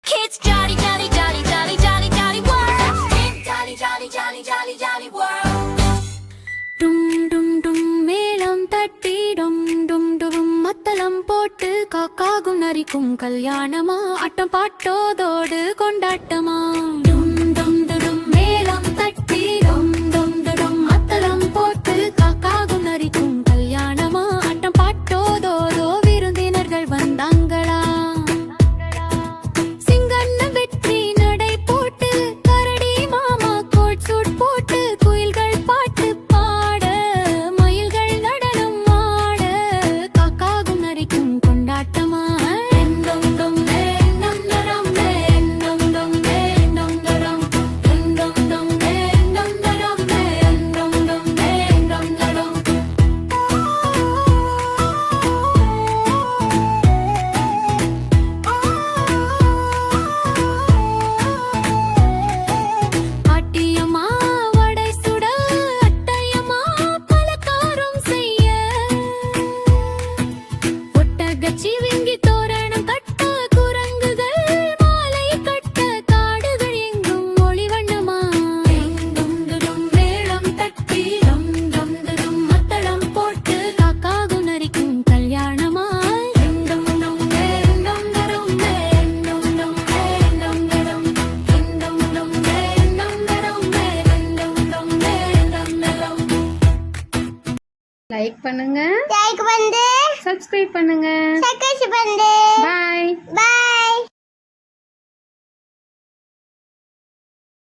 Kids jolly, jolly, jolly, jolly, jolly, jolly world. Jolly, jolly, jolly, jolly, jolly world. Dum dum dum மேளம் தட்டி டும் டும் டும் மத்தளம் போட்டு காக்காகும் நரிக்கும் கல்யாணமா ஆட்டம் பாட்டோதோடு கொண்டாட்டமா டும் டும் டும் மேளம் தட்டி டும் டும் டும் மத்தளம் போட்டு காக்காகும் நரிக்கும் கல்யாணமா ஆட்டம் பாட்டோதோதோ விருந்தினர்கள் வந்தாங்களா சிங்கண்ண வெற்றி நடை போட்டு கரடி மாமா கோட் சூட் போட்டு குயில்கள் பாட்டு பாட மயில்கள் நடனம் ஆட காக்காகும் நரிக்கும் கொண்டாட்டமா எண்ணும் டும் எண்ணம் நரம் எண்ணும் டும் எண்ணம் நரம் எண்ணும் டும் எண்ணம் நரம் எண்ணும் டும் எண்ணம் நரம் அட்டியம்மா வடை சுட அட்டையம்மா பலகாரம் செய்ய ஒட்டகச்சி விங்கி தோரணம் கட்ட குரங்குகள் மாலை கட்ட காடுகள் எங்கும் ஒளிவண்ணமா எங்கும் துடும் மேளம் தட்டி டும் டும் துடும் மத்தளம் போட்டு காக்காகும் நரிக்கும் கல்யாணமா எங்கும் டும் எங்கும் நரும் எங்கும் டும் எங்கும் நரும் எங்கும் டும் எங்கும் நரும் எங்கும் டும் எங்கும் நரும். லைக் பண்ணுங்க, லைக் பண்ணு சப்ஸ்கிரைப் பண்ணுங்க. சக்கரை பண்ணு பாய். பாய்.